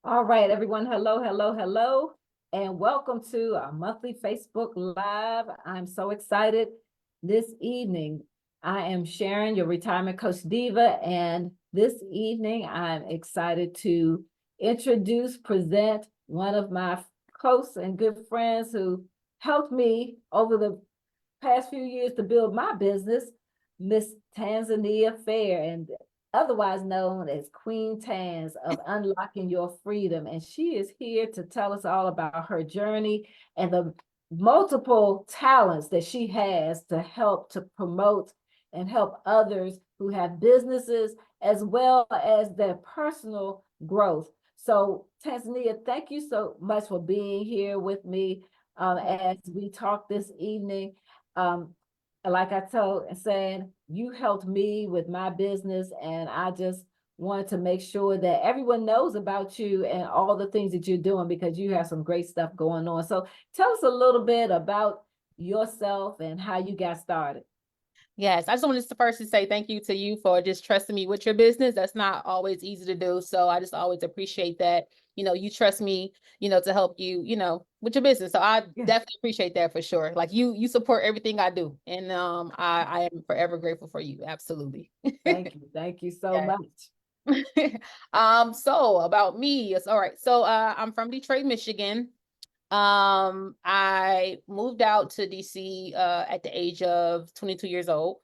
All right, everyone. Hello, hello, hello, and welcome to our monthly Facebook Live. I'm so excited this evening. I am Sharon, your retirement coach diva, and this evening I'm excited to present one of my close and good friends who helped me over the past few years to build my business, Miss Tanzania Fair, and otherwise known as Queen Taz of Unlocking Your Freedom. And she is here to tell us all about her journey and the multiple talents that she has to help to promote and help others who have businesses as well as their personal growth. So Tanzania, thank you so much for being here with me as we talk this evening. Um, like I told and saying, you helped me with my business, and I just wanted to make sure that everyone knows about you and all the things that you're doing because you have some great stuff going on. So tell us a little bit about yourself and how you got started. Yes, I just wanted to first to say thank you to you for just trusting me with your business. That's not always easy to do. So I just always appreciate that, you trust me, to help you, with your business. So I Yeah. definitely appreciate that for sure. Like you support everything I do. And I am forever grateful for you. Absolutely. Thank you so Yeah. much. So about me, it's all right. So I'm from Detroit, Michigan. I moved out to DC at the age of 22 years old.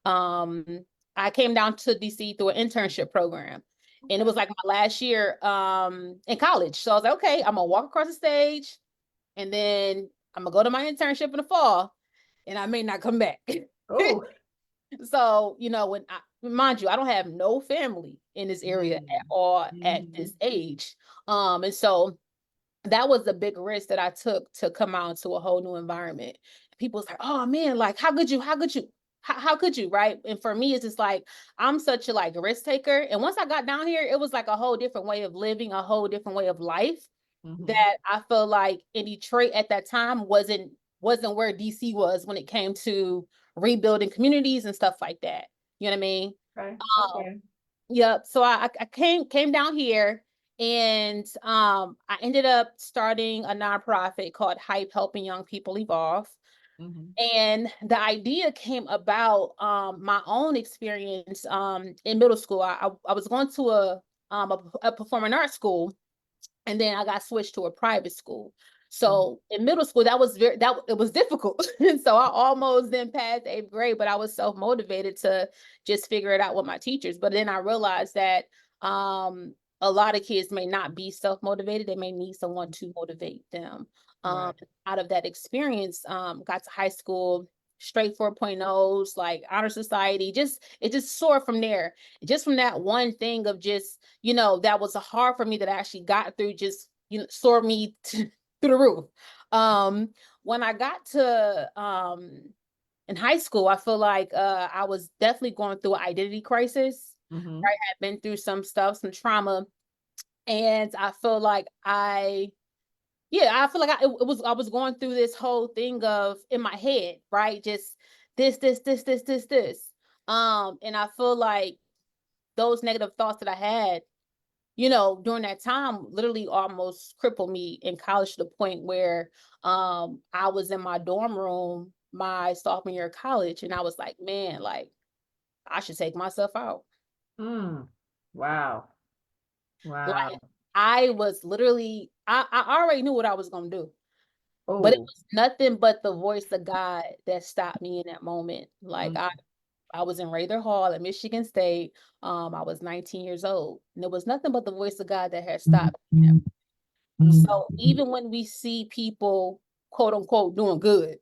Um, I came down to DC through an internship program. And it was like my last year in college. So I was like, okay, I'm gonna walk across the stage and then I'm gonna go to my internship in the fall and I may not come back. Oh, So, when mind you, I don't have no family in this area at all at this age. And so that was the big risk that I took to come out into a whole new environment. People was like, oh man, like how could you? How could you? Right. And for me, it's just like I'm such a like risk taker. And once I got down here, it was like a whole different way of living, a whole different way of life that I feel like in Detroit at that time wasn't where DC was when it came to rebuilding communities and stuff like that. You know what I mean? okay. Um, Okay. Yep. So I came down here and I ended up starting a nonprofit called Hype, helping young people evolve. And the idea came about my own experience in middle school. I was going to a performing arts school, and then I got switched to a private school. So in middle school, it was difficult. And so I almost then passed 8th grade, but I was self-motivated to just figure it out with my teachers. But then I realized that a lot of kids may not be self-motivated. They may need someone to motivate them. Right. Out of that experience, got to high school, straight 4.0s, like honor society, it just soared from there. Just from that one thing of just, that was hard for me that I actually got through, just, soared me through the roof. When I got to in high school, I feel like I was definitely going through an identity crisis. Right? I had been through some stuff, some trauma, and I feel like I was going through this whole thing of in my head, right? Just this. And I feel like those negative thoughts that I had, during that time literally almost crippled me in college to the point where I was in my dorm room my sophomore year of college and I was like, man, like I should take myself out. Wow. Wow. Like I was literally I already knew what I was gonna do. But it Oh. was nothing but the voice of God that stopped me in that moment. Like I was in Rather Hall at Michigan State. I was 19 years old. And it was nothing but the voice of God that had stopped me. So even when we see people quote unquote doing good,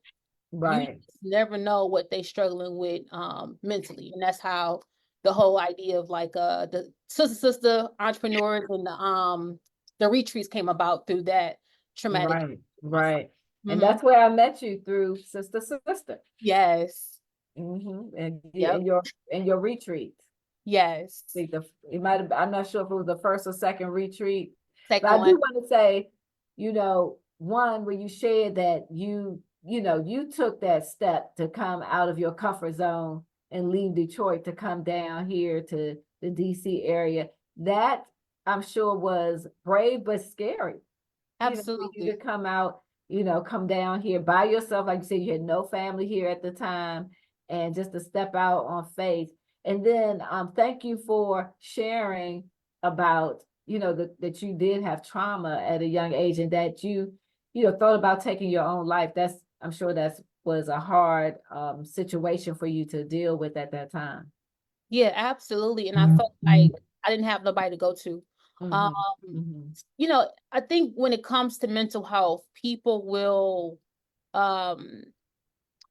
you Right. just never know what they struggling with mentally. And that's how the whole idea of like the sister entrepreneurs and the retreats came about through that traumatic Right. myself. Right. And that's where I met you through Sister Sister. Yes. And Yep. in your retreat. Yes. It might have, I'm not sure if it was the first or second retreat, but Second I one. do want to say, one where you shared that you took that step to come out of your comfort zone and leave Detroit to come down here to the DC area. That I'm sure was brave but scary. For you Absolutely. to come out, come down here by yourself. Like you said, you had no family here at the time, and just to step out on faith. And then thank you for sharing about, that you did have trauma at a young age, and that you thought about taking your own life. I'm sure that was a hard situation for you to deal with at that time. Yeah, absolutely. And I felt like I didn't have nobody to go to. Um, Mm-hmm. Mm-hmm. I think when it comes to mental health, people will um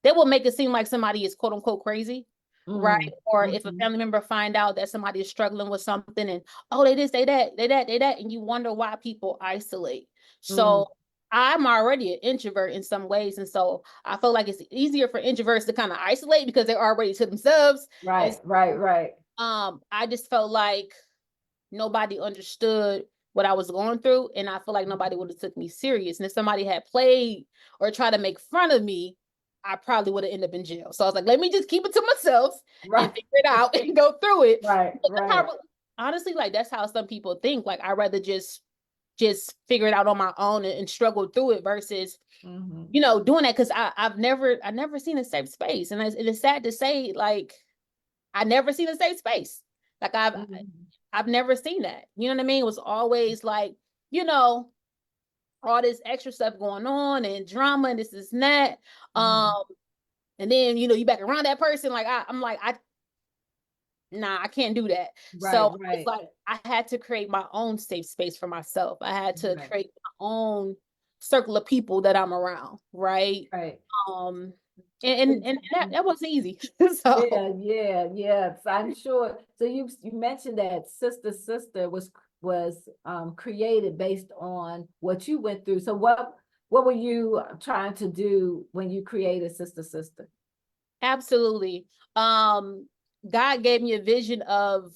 they will make it seem like somebody is quote unquote crazy, right? Or if a Mm-hmm. family member find out that somebody is struggling with something and oh they this, they that, they that, they that, and you wonder why people isolate. Mm-hmm. So I'm already an introvert in some ways. And so I feel like it's easier for introverts to kind of isolate because they're already to themselves. And Right, right, right. I just felt like nobody understood what I was going through, and I feel like nobody would have took me serious. And if somebody had played or tried to make fun of me, I probably would have ended up in jail. So I was like, let me just keep it to myself and Right, figure it out and go through it. right, But that's right. honestly, like that's how some people think. Like I'd rather just figure it out on my own and struggle through it versus Mm-hmm. doing that because I never seen a safe space, and it's sad to say like I never seen a safe space. Like Mm-hmm. I've never seen that. You know what I mean? It was always like, you know, all this extra stuff going on and drama and this and that. Mm-hmm. Um, and then you back around that person. Like I'm like, nah, I can't do that. Right, So it's right, like I had to create my own safe space for myself. I had to right, create my own circle of people that I'm around, right? right. Um, and that wasn't easy. So Yeah, yeah, yeah. So I'm sure. So you mentioned that Sister was created based on what you went through. So what were you trying to do when you created Sister? absolutely. Um, God gave me a vision of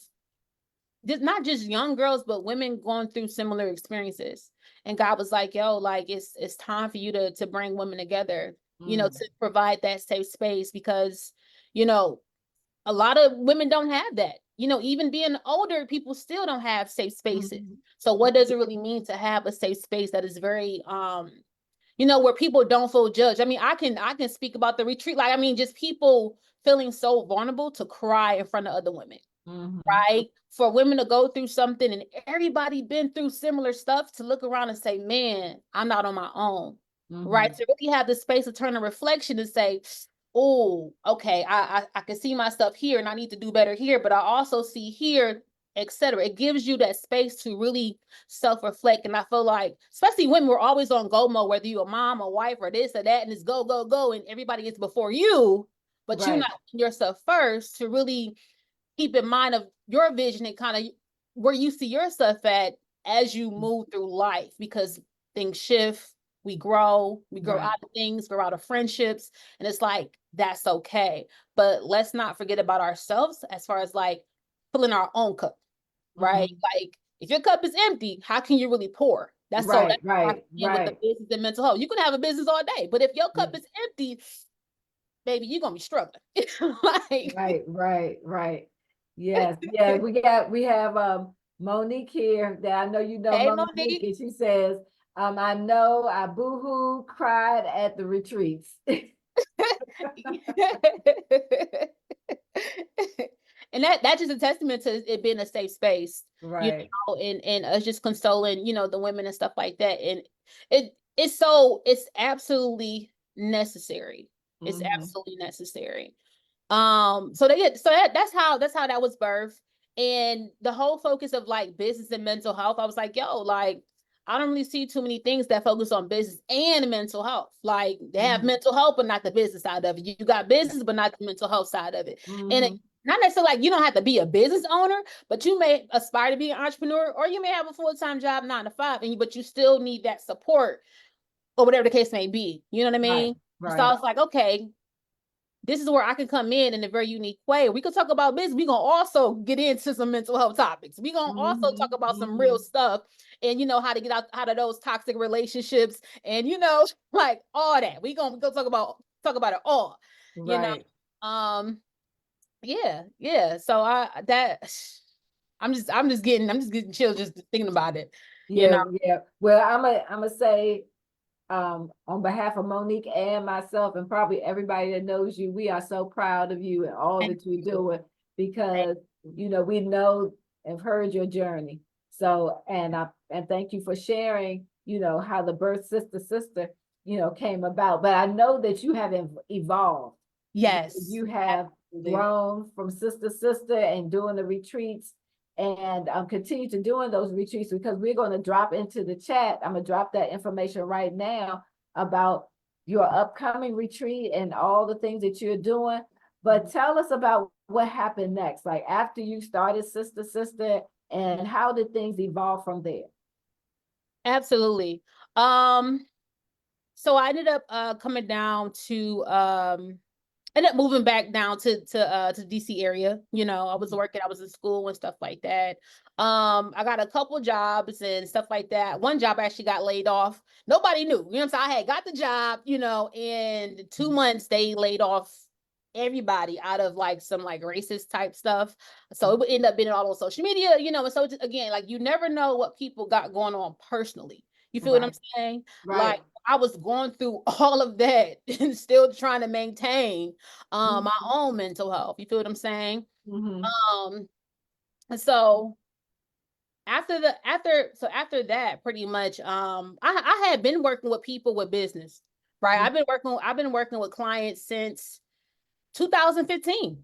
not just young girls, but women going through similar experiences. And God was like, yo, like it's time for you to bring women together, Mm. to provide that safe space because, you know, a lot of women don't have that. Even being older, people still don't have safe spaces. Mhm. So what does it really mean to have a safe space that is very where people don't feel judged? I mean, I can speak about the retreat. Like, I mean, just people feeling so vulnerable to cry in front of other women, Mhm. right? For women to go through something and everybody been through similar stuff to look around and say, man, I'm not on my own. Right. Mhm. To really have the space to turn a reflection and say, oh, okay, I can see myself here and I need to do better here, but I also see here, etc. It gives you that space to really self-reflect. And I feel like, especially women, we're always on go mode, whether you're a mom, a wife, or this or that, and it's go, go, go, and everybody is before you, but you're Right. not yourself first to really keep in mind of your vision and kind of where you see yourself at as you move through life because things shift, we grow Right. out of things, grow out of friendships, and it's like that's okay. But let's not forget about ourselves as far as like filling our own cup, right? Mhm. Like if your cup is empty, how can you really pour? Right, That's how I right, feel with the right. business and mental health. You can have a business all day, but if your Yeah. cup is empty, baby, you're gonna be struggling. Like, Right, right, right. Yes, yeah, we have Monique here that I know you know hey, Monique, Monique. and she says, I know I boohoo cried at the retreats. And that's just a testament to it being a safe space, Right. and us just consoling, the women and stuff like that. And it's absolutely necessary. It's Hmm. absolutely necessary. That's how that was birthed. And the whole focus of like business and mental health, I was like, yo, like I don't really see too many things that focus on business and mental health. Like they have Hmm. mental health, but not the business side of it. You got business, but not the mental health side of it. And Hmm. not necessarily like you don't have to be a business owner, but you may aspire to be an entrepreneur, or you may have a full-time job 9 to 5, but you still need that support or whatever the case may be. You know what I Right, mean? So I right. was like, okay, this is where I can come in a very unique way. We can talk about business. We're gonna also get into some mental health topics. We're gonna also Hmm. talk about some real Hmm. stuff and how to get out of those toxic relationships and like all that. We're gonna go talk about it all, you know. Right. Um, yeah, yeah. So I'm just getting chills just thinking about it. You Yeah, know. yeah. Well, I'm gonna say, on behalf of Monique and myself, and probably everybody that knows you, we are so proud of you and all Thank that you're you. doing, because we know and heard your journey. So, and thank you for sharing, how the birth Sister, came about. But I know that you have evolved. Yes. You have Absolutely. grown from Sister and doing the retreats, and continue to doing those retreats, because we're going to drop into the chat. I'm going to drop that information right now about your upcoming retreat and all the things that you're doing. But tell us about what happened next, like after you started Sister, and how did things evolve from there? Absolutely. So I ended up coming down to ended up moving back down to DC area. I was working, I was in school and stuff like that. I got a couple jobs and stuff like that. One job I actually got laid off. Nobody knew, what I'm saying? I had got the job, in 2 months they laid off everybody out of like some like racist type stuff. So it would end up being all on social media, and so again, like you never know what people got going on personally. You feel what I'm Right, saying? right. Like I was going through all of that and still trying to maintain my own mental health. You feel what I'm saying? Mm-hmm. Um, so after that, pretty much, I had been working with people with business, right? I've been working with clients since 2015.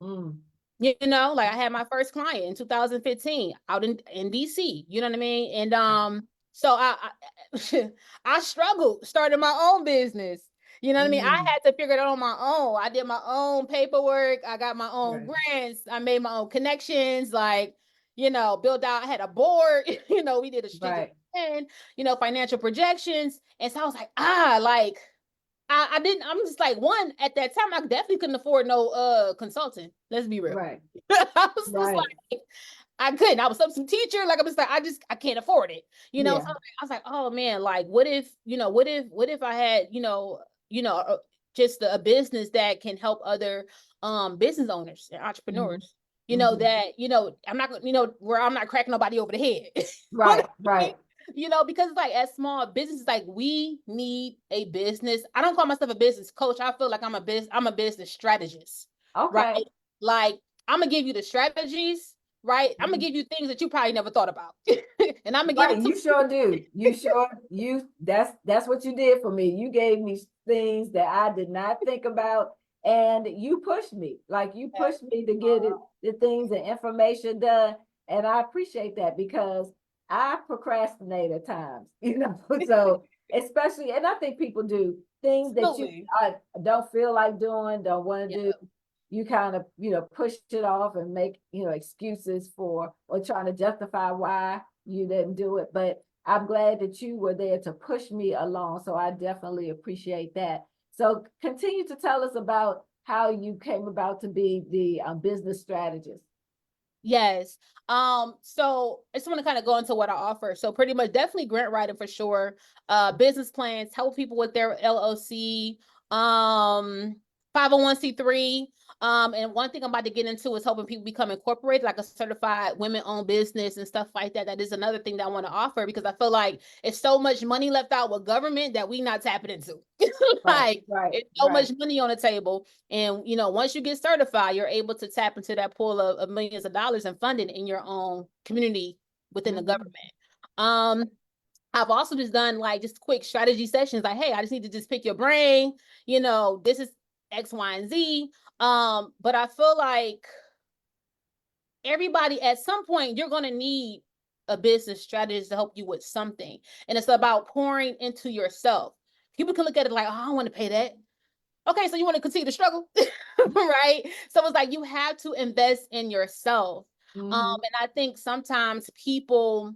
Mm-hmm. Like I had my first client in 2015 out in DC, you know what I mean? And so I I struggled starting my own business. You know what I mean? I Mm-hmm. had to figure it out on my own. I did my own paperwork. I got my own Right, grants. I made my own connections, like, built out, I had a board, we did a strategic right, plan, financial projections. And so I was like, like I didn't, I'm just like, one, at that time, I definitely couldn't afford no consultant. Let's be real. right, I was just right. like, I couldn't. I was some teacher. Like I was like, I can't afford it. So Yeah. I was like, oh man, like what if I had, you know, uh, just a business that can help other business owners and Mm-hmm. entrepreneurs. Mm-hmm. That, I'm not, where I'm not cracking nobody over the head. Right, right. Because it's like as small businesses, like we need a business. I don't call myself a business coach. I feel like I'm a business strategist, right? Okay. Like I'm gonna give you the strategies, right? I'm gonna Mhm. give you things that you probably never thought about. And I'm gonna give Right, it to you sure do. That's what you did for me. You gave me things that I did not think about, and you pushed me. Like you pushed me to get the things and information done. And I appreciate that, because I procrastinate at times, So especially, and I think people do things that you Absolutely. I don't feel like doing, don't want Yeah. to do. You kind of, push it off and make, excuses for, or trying to justify why you didn't do it. But I'm glad that you were there to push me along. So I definitely appreciate that. So continue to tell us about how you came about to be the business strategist. Yes. So I just want to kind of go into what I offer. So pretty much definitely grant writing for sure. Business plans, help people with their LLC, 501(c)(3). And one thing I'm about to get into is helping people become incorporated, like a certified women-owned business and stuff like that. That is another thing that I want to offer, because I feel like it's so much money left out with government that we not tapping into. Right, Like right, it's so right. much money on the table. And once you get certified, you're able to tap into that pool of millions of dollars and funding in your own community within the Mhm. government. Um, I've also just done like just quick strategy sessions, like, hey, I just need to just pick your brain, this is X, Y, and Z. But I feel like everybody at some point you're gonna need a business strategist to help you with something. And it's about pouring into yourself. People can look at it like, oh, I don't want to pay that. Okay, so you want to continue to struggle, right? So it's like you have to invest in yourself. Mhm. And I think sometimes people,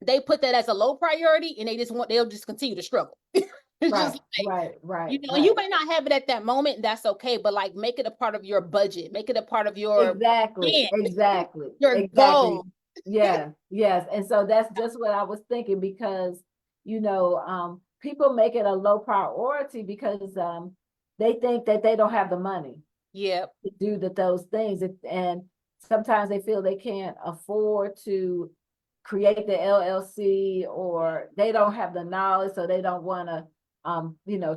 they put that as a low priority and they'll just continue to struggle. It's just Right, like, right, right, you right. may not have it at that moment, that's okay, but like make it a part of your budget, make it a part of your Exactly, plan, exactly, your exactly. goal. Yeah, yes. And so that's just what I was thinking, because, people make it a low priority because they think that they don't have the money Yep. to do those things. And sometimes they feel they can't afford to create the LLC, or they don't have the knowledge, so they don't want to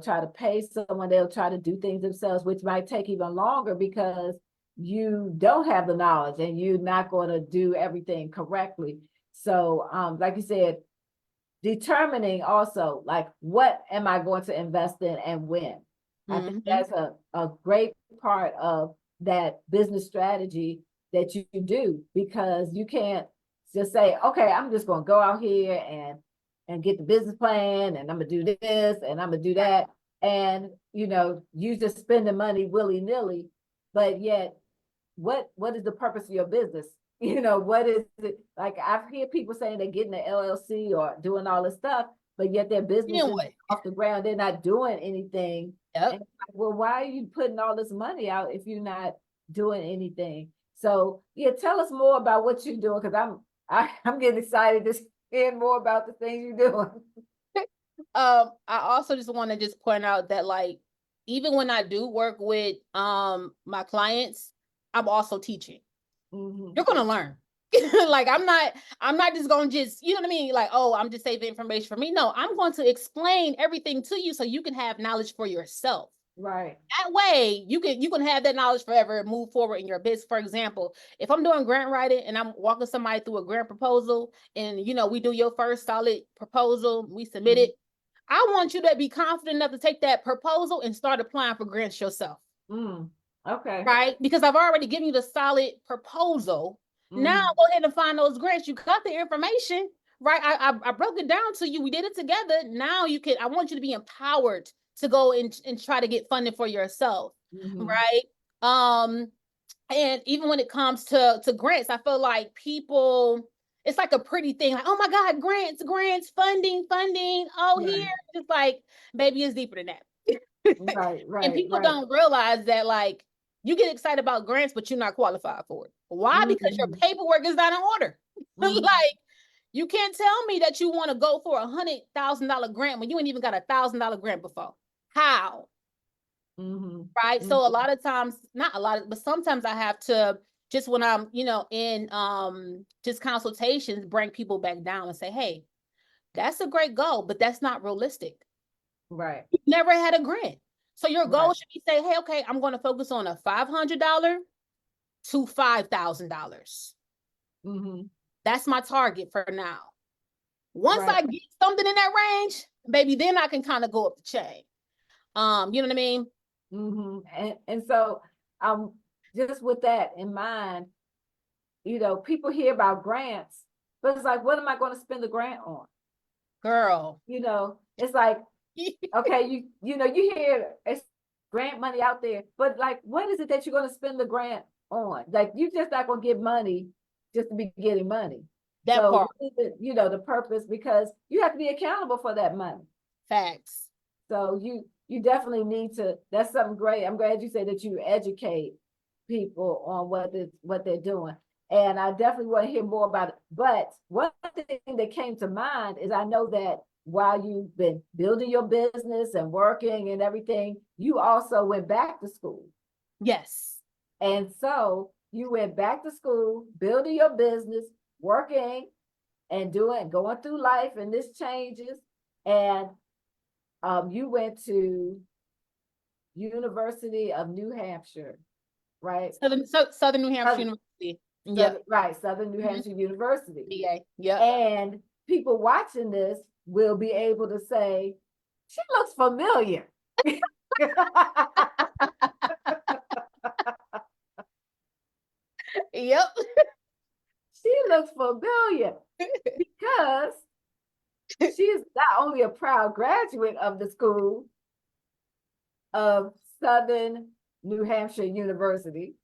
try to pay someone. They'll try to do things themselves, which might take even longer because you don't have the knowledge and you're not going to do everything correctly. So like you said, determining also, like, what am I going to invest in and when? I think that's a great part of that business strategy that you do, because you can't just say, okay, I'm just going to go out here and get the business plan, and I'm going to do this and I'm going to do that. And, you just spending money willy-nilly, but yet what is the purpose of your business? What is it? Like, I've heard people saying they're getting an LLC or doing all this stuff, but yet their business is off the ground. They're not doing anything. Yep. And, well, why are you putting all this money out if you're not doing anything? So yeah, tell us more about what you're doing, because I'm getting excited to hear more about the things you're doing. I also just want to just point out that, like, even when I do work with my clients, I'm also teaching. You're gonna learn. Like, I'm not just gonna just, you know what I mean? Like, oh, I'm just saving information for me. No, I'm going to explain everything to you so you can have knowledge for yourself. Right. That way you can have that knowledge forever and move forward in your business. For example, if I'm doing grant writing and I'm walking somebody through a grant proposal, and we do your first solid proposal, we submit it. I want you to be confident enough to take that proposal and start applying for grants yourself. Okay. Right? Because I've already given you the solid proposal. Now go ahead and find those grants. You got the information, right? I broke it down to you. We did it together. Now I want you to be empowered to go and try to get funding for yourself. Right? And even when it comes to grants, I feel like people, it's like a pretty thing. Like, oh my God, grants, funding. Oh, right. Here. Just like, baby, it's deeper than that. Right. And people don't realize that, like, you get excited about grants, but you're not qualified for it. Why? Because your paperwork is not in order. Like, you can't tell me that you want to go for $100,000 grant when you ain't even got $1,000 grant before. How? Right. So a lot of times, not a lot, but sometimes I have to, just when I'm, in just consultations, bring people back down and say, hey, that's a great goal, but that's not realistic. Right. You've never had a grant. So your goal should be say, hey, okay, I'm going to focus on a $500 to $5,000. That's my target for now. Once I get something in that range, baby, then I can kind of go up the chain. You know what I mean? And so just with that in mind, people hear about grants, but it's like, what am I going to spend the grant on? Girl. It's like, okay, you hear it's grant money out there, but like, what is it that you're going to spend the grant on? Like, you just not going to get money just to be getting money. That part. The purpose, because you have to be accountable for that money. Facts. So you definitely need to, that's something great. I'm glad you say that you educate people on what they're doing. And I definitely want to hear more about it. But one thing that came to mind is, I know that while you've been building your business and working and everything, you also went back to school. Yes. And so you went back to school, building your business, working and going through life, and this changes. And you went to University of New Hampshire, right? Southern New Hampshire University. Yeah. Right, Southern New Hampshire University. Yeah. And people watching this will be able to say, she looks familiar. Yep. She looks familiar because she is not only a proud graduate of the school of Southern New Hampshire University,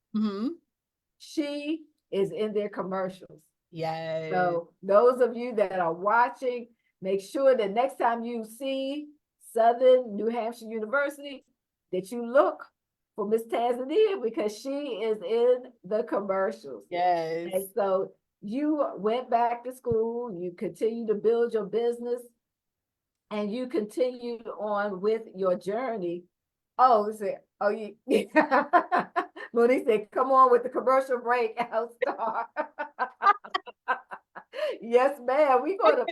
she is in their commercials. Yes. So those of you that are watching, make sure that next time you see Southern New Hampshire University, that you look for Miss Tanzania, because she is in the commercials. Yes. And so you went back to school, you continue to build your business, and you continued on with your journey. Oh, you Monique said, come on with the commercial break, Star. Yes, ma'am. We're gonna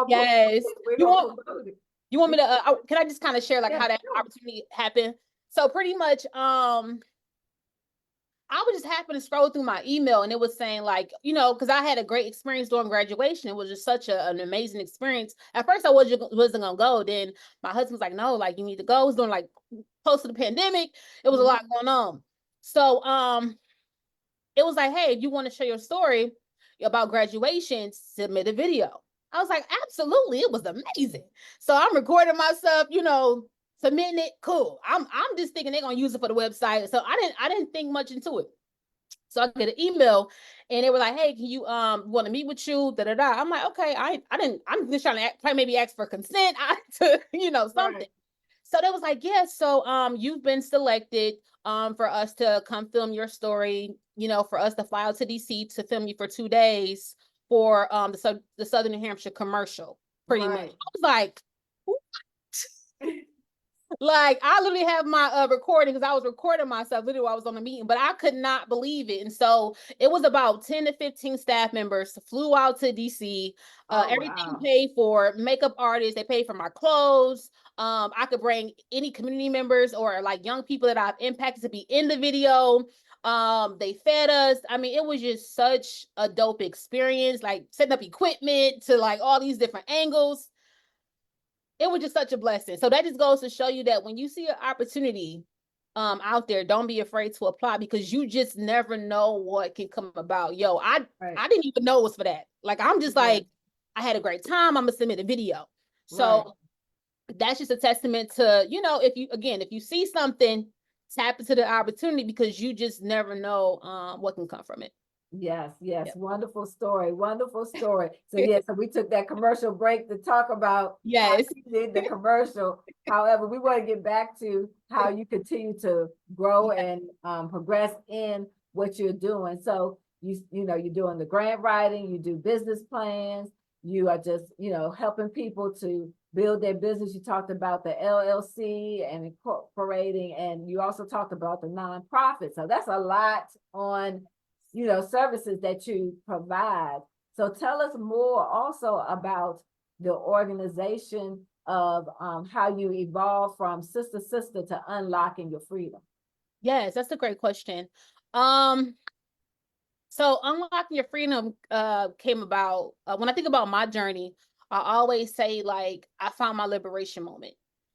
Yes. You want promote it. you want me to can I just kind of share like Yeah, how that sure. opportunity happened? So pretty much I would just happen to scroll through my email and it was saying like, because I had a great experience during graduation. It was just such an amazing experience. At first I wasn't gonna go. Then my husband was like, no, like you need to go. It was during like close to the pandemic. It was a lot going on. So it was like, hey, if you want to share your story about graduation, submit a video. I was like, absolutely, it was amazing. So I'm recording myself, submitting it. Cool. I'm just thinking they're gonna use it for the website. So I didn't think much into it. So I get an email and they were like, hey, can you want to meet with you? Da da da. I'm like, okay, I'm just trying to maybe ask for consent to, something. Right. So they was like, yes, so you've been selected for us to come film your story, for us to fly out to DC to film you for 2 days for the Southern New Hampshire commercial, pretty much. I was like, what? Like I literally have my recording because I was recording myself literally while I was on the meeting, but I could not believe it. And so it was about 10 to 15 staff members flew out to DC. Everything paid for, makeup artists, they paid for my clothes. I could bring any community members or like young people that I've impacted to be in the video. They fed us. I mean, it was just such a dope experience, like setting up equipment to like all these different angles. It was just such a blessing. So that just goes to show you that when you see an opportunity out there, don't be afraid to apply because you just never know what can come about. Yo, I didn't even know it was for that. Like, I'm just like, I had a great time. I'm gonna submit a video. So that's just a testament to, if you see something, tap into the opportunity because you just never know what can come from it. Yes. Yep. Wonderful story. So so we took that commercial break to talk about how you did the commercial. However, we want to get back to how you continue to grow and progress in what you're doing. So you're doing the grant writing, you do business plans, you are just, helping people to build their business. You talked about the LLC and incorporating, and you also talked about the nonprofit. So that's a lot on services that you provide. So tell us more also about the organization of how you evolved from Sistahsistah to unlocking your freedom. Yes, that's a great question. So unlocking your freedom came about when I think about my journey. I always say like I found my liberation moment.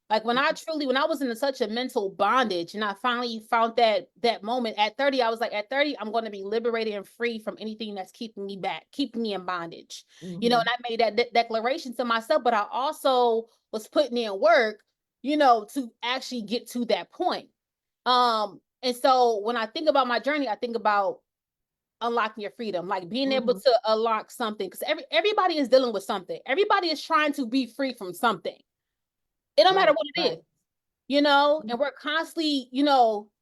Like when I was in such a mental bondage and I finally found that moment at 30, I was like, at 30, I'm going to be liberated and free from anything that's keeping me back, keeping me in bondage. And I made that declaration to myself, but I also was putting in work, to actually get to that point. And so when I think about my journey, I think about unlocking your freedom, like being able to unlock something, because everybody is dealing with something. Everybody is trying to be free from something. It don't matter what it is, and we're constantly,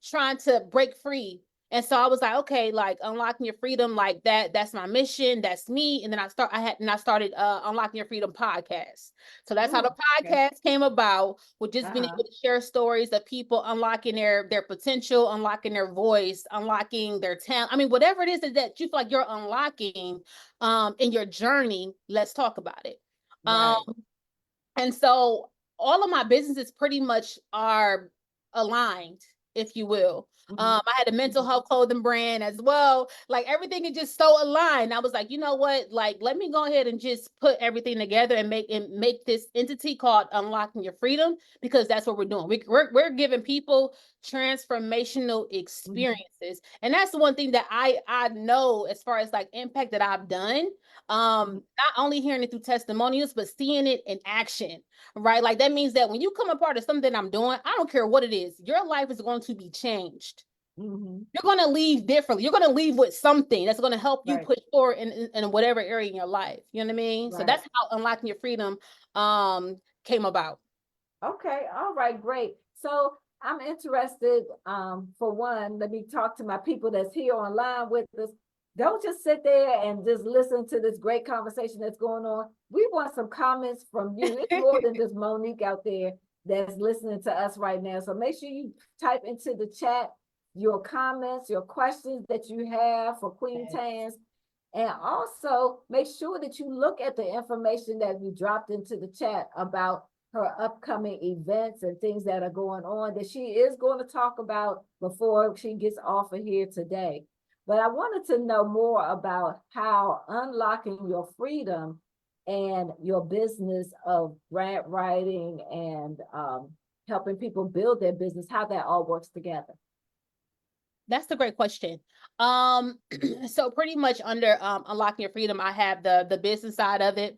trying to break free. And so I was like, okay, like unlocking your freedom, like that's my mission. That's me. And then I started Unlocking Your Freedom podcast. So that's how the podcast came about, with just being able to share stories of people unlocking their potential, unlocking their voice, unlocking their talent. I mean, whatever it is that you feel like you're unlocking in your journey, let's talk about it. And so all of my businesses pretty much are aligned, if you will. I had a mental health clothing brand as well. Like everything is just so aligned. I was like, you know what? Like, let me go ahead and just put everything together and make this entity called Unlocking Your Freedom, because that's what we're doing. We're giving people transformational experiences. And that's the one thing that I know as far as like impact that I've done. Not only hearing it through testimonials, but seeing it in action, right? Like that means that when you come a part of something I'm doing, I don't care what it is, your life is going to be changed. You're going to leave differently. You're going to leave with something that's going to help you push forward in whatever area in your life. You know what I mean? So that's how Unlocking Your Freedom came about. Okay. All right. Great. So I'm interested, for one, let me talk to my people that's here online with us. Don't just sit there and just listen to this great conversation that's going on. We want some comments from you. It's more than just Monique out there that's listening to us right now. So make sure you type into the chat your comments, your questions that you have for Queen Taz. And also make sure that you look at the information that we dropped into the chat about her upcoming events and things that are going on that she is going to talk about before she gets off of here today. But I wanted to know more about how unlocking your freedom and your business of grant writing and helping people build their business, how that all works together. That's a great question. So pretty much under unlocking your freedom, I have the business side of it,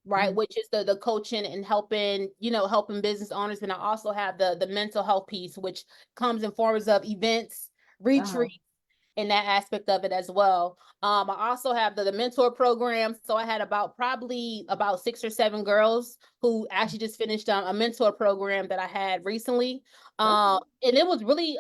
right? Mm-hmm. Which is the coaching and helping, helping business owners. And I also have the mental health piece, which comes in forms of events, retreats, in that aspect of it as well. I also have the mentor program. So I had probably about 6 or 7 girls who actually just finished a mentor program that I had recently. And it was really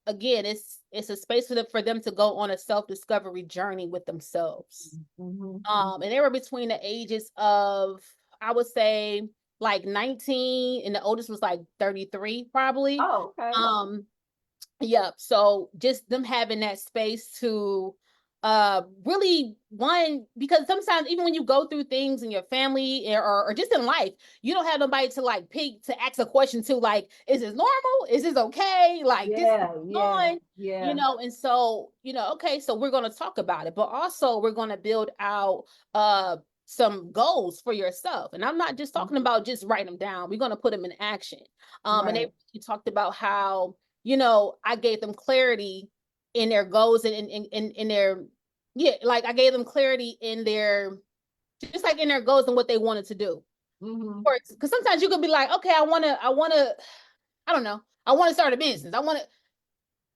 again, it's a space for them to go on a self-discovery journey with themselves. And they were between the ages of, I would say, like 19, and the oldest was like 33 probably. Oh, okay. Yep. So just them having that space to really, one, because sometimes even when you go through things in your family or just in life, you don't have nobody to like to ask a question to, like, is this normal? Is this okay? Like, this is on, and so, okay, so we're going to talk about it, but also we're going to build out some goals for yourself. And I'm not just talking about just writing them down. We're going to put them in action. And you talked about how, I gave them clarity in their goals and in their, like I gave them clarity in their, just like in their goals and what they wanted to do. Because sometimes you could be like, okay, I don't know, I want to start a business.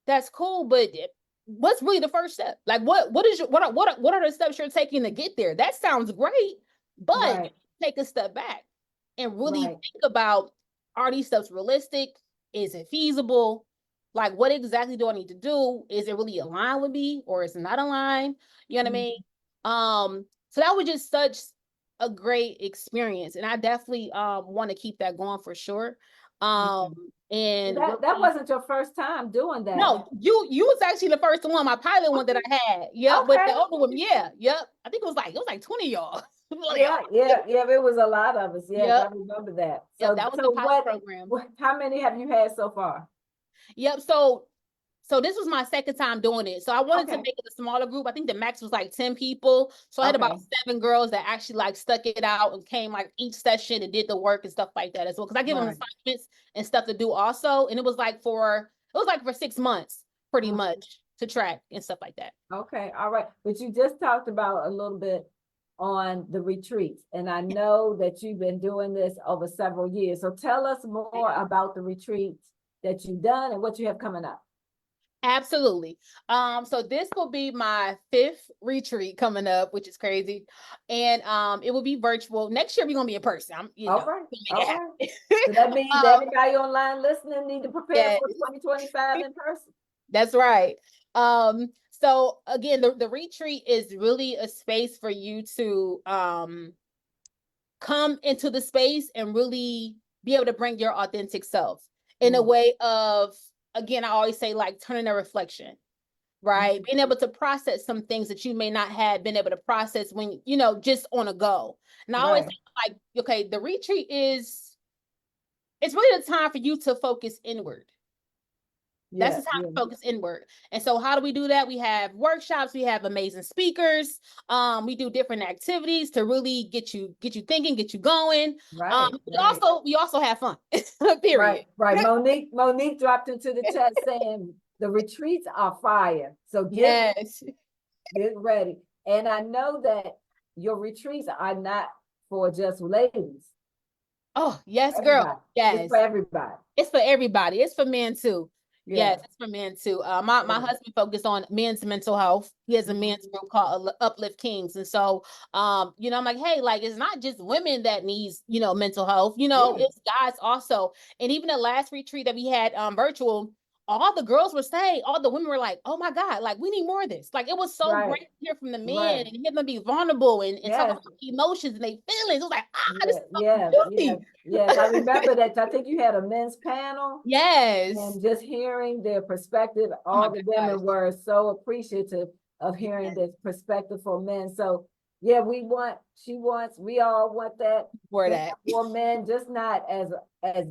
That's cool, but what's really the first step? Like, what are the steps you're taking to get there? That sounds great, but take a step back and really think about, are these steps realistic? Is it feasible? Like, what exactly do I need to do? Is it really aligned with me, or is it not aligned? You know what I mean? So that was just such a great experience, and I definitely want to keep that going for sure. And that wasn't your first time doing that. No, you was actually the first one, my pilot one that I had. Yep, but the other one, yep. I think it was like 20 of y'all. Yeah, it was a lot of us. Yes, I remember that. So that was the pilot program. How many have you had so far? Yep. So this was my second time doing it. So I wanted to make it a smaller group. I think the max was like 10 people. So I had about 7 girls that actually like stuck it out and came like each session and did the work and stuff like that as well. Cause I give them assignments and stuff to do also. And it was like for 6 months pretty much to track and stuff like that. Okay. All right. But you just talked about a little bit on the retreats. And I know that you've been doing this over several years. So tell us more about the retreats that you've done and what you have coming up. Absolutely. So this will be my 5th retreat coming up, which is crazy. And it will be virtual. Next year we're gonna be in person. All right. So that means everybody online listening need to prepare for 2025 in person. That's right. So again, the retreat is really a space for you to come into the space and really be able to bring your authentic self in a way of, again, I always say, like, turning a reflection, right? Being able to process some things that you may not have been able to process when, just on a go. And I always say, like, okay, the retreat it's really the time for you to focus inward. That's the time to focus inward. And so how do we do that? We have workshops, we have amazing speakers, we do different activities to really get you thinking, get you going. We also have fun. Period. Right. Monique dropped into the chat saying the retreats are fire. So get ready. And I know that your retreats are not for just ladies. Oh, yes, girl. Yes. It's for everybody. It's for everybody. It's for men too. Yes, it's for men too. My husband focused on men's mental health. He has a men's group called Uplift Kings. And so, I'm like, hey, like, it's not just women that needs, mental health, it's guys also. And even the last retreat that we had virtual, all the girls were saying, all the women were like, oh my God, like we need more of this. Like it was so great to hear from the men and hear them be vulnerable and talk about emotions and their feelings. It was like, this is so juicy. Yes. I remember that. I think you had a men's panel. Yes. And just hearing their perspective, all the women were so appreciative of hearing this perspective for men. So yeah, we all want that for men, just not as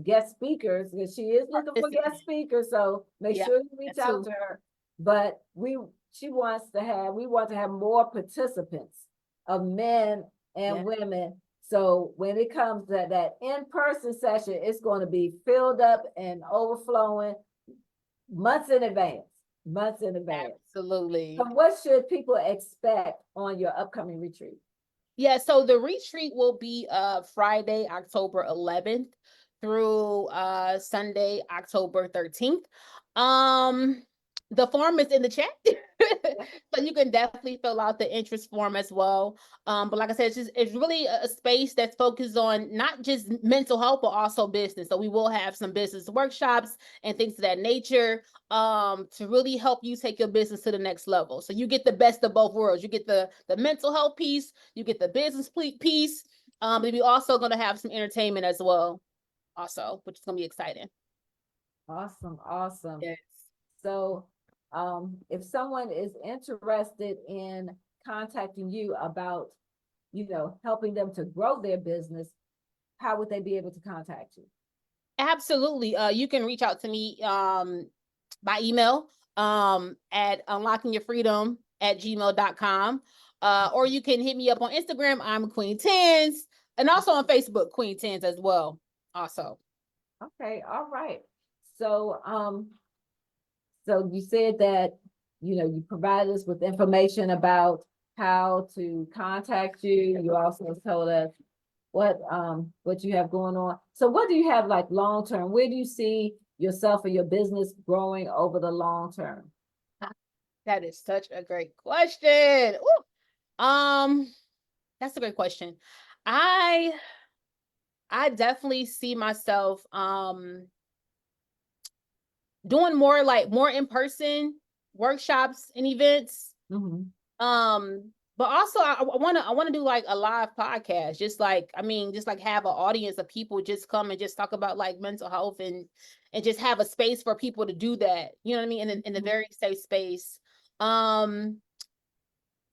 guest speakers, because she is looking for guest speakers. So make sure you reach out to her. But we want to have more participants of men and women. So when it comes to that in-person session, it's going to be filled up and overflowing months in advance. Absolutely. So what should people expect on your upcoming retreat? Yeah, so the retreat will be Friday, October 11th through Sunday, October 13th. The form is in the chat. So you can definitely fill out the interest form as well. But like I said, it's really a space that's focused on not just mental health, but also business. So we will have some business workshops and things of that nature to really help you take your business to the next level. So you get the best of both worlds. You get the mental health piece, you get the business piece. And we also going to have some entertainment as well, also, which is going to be exciting. Awesome. Yes. So if someone is interested in contacting you about, helping them to grow their business, how would they be able to contact you? Absolutely. You can reach out to me by email at unlockingyourfreedom@gmail.com. Or you can hit me up on Instagram. I'm Queen Taz, and also on Facebook, Queen Taz as well. Also. Okay, all right. So so you said that you provided us with information about how to contact you. You also told us what you have going on. So what do you have like long term? Where do you see yourself or your business growing over the long term? That is such a great question. Ooh. That's a great question. I definitely see myself doing more in-person workshops and events. But also I want to do like a live podcast, just like have an audience of people just come and just talk about like mental health and just have a space for people to do that. You know what I mean? In a very safe space.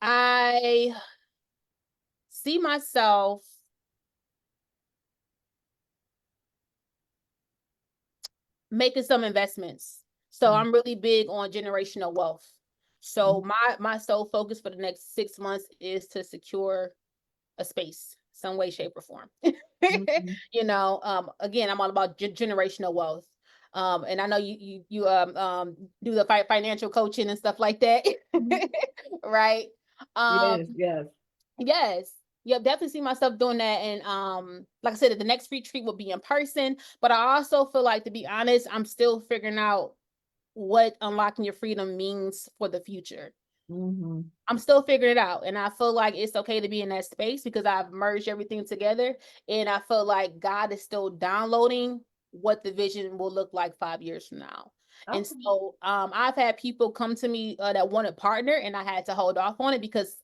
I see myself making some investments. So I'm really big on generational wealth. So my sole focus for the next 6 months is to secure a space, some way, shape, or form. Again, I'm all about generational wealth. And I know you do the financial coaching and stuff like that, right? Yes. Yep, definitely see myself doing that. And like I said, the next retreat will be in person. But I also feel like, to be honest, I'm still figuring out what unlocking your freedom means for the future. I'm still figuring it out. And I feel like it's okay to be in that space because I've merged everything together. And I feel like God is still downloading what the vision will look like 5 years from now. Okay. And so I've had people come to me that want a partner, and I had to hold off on it because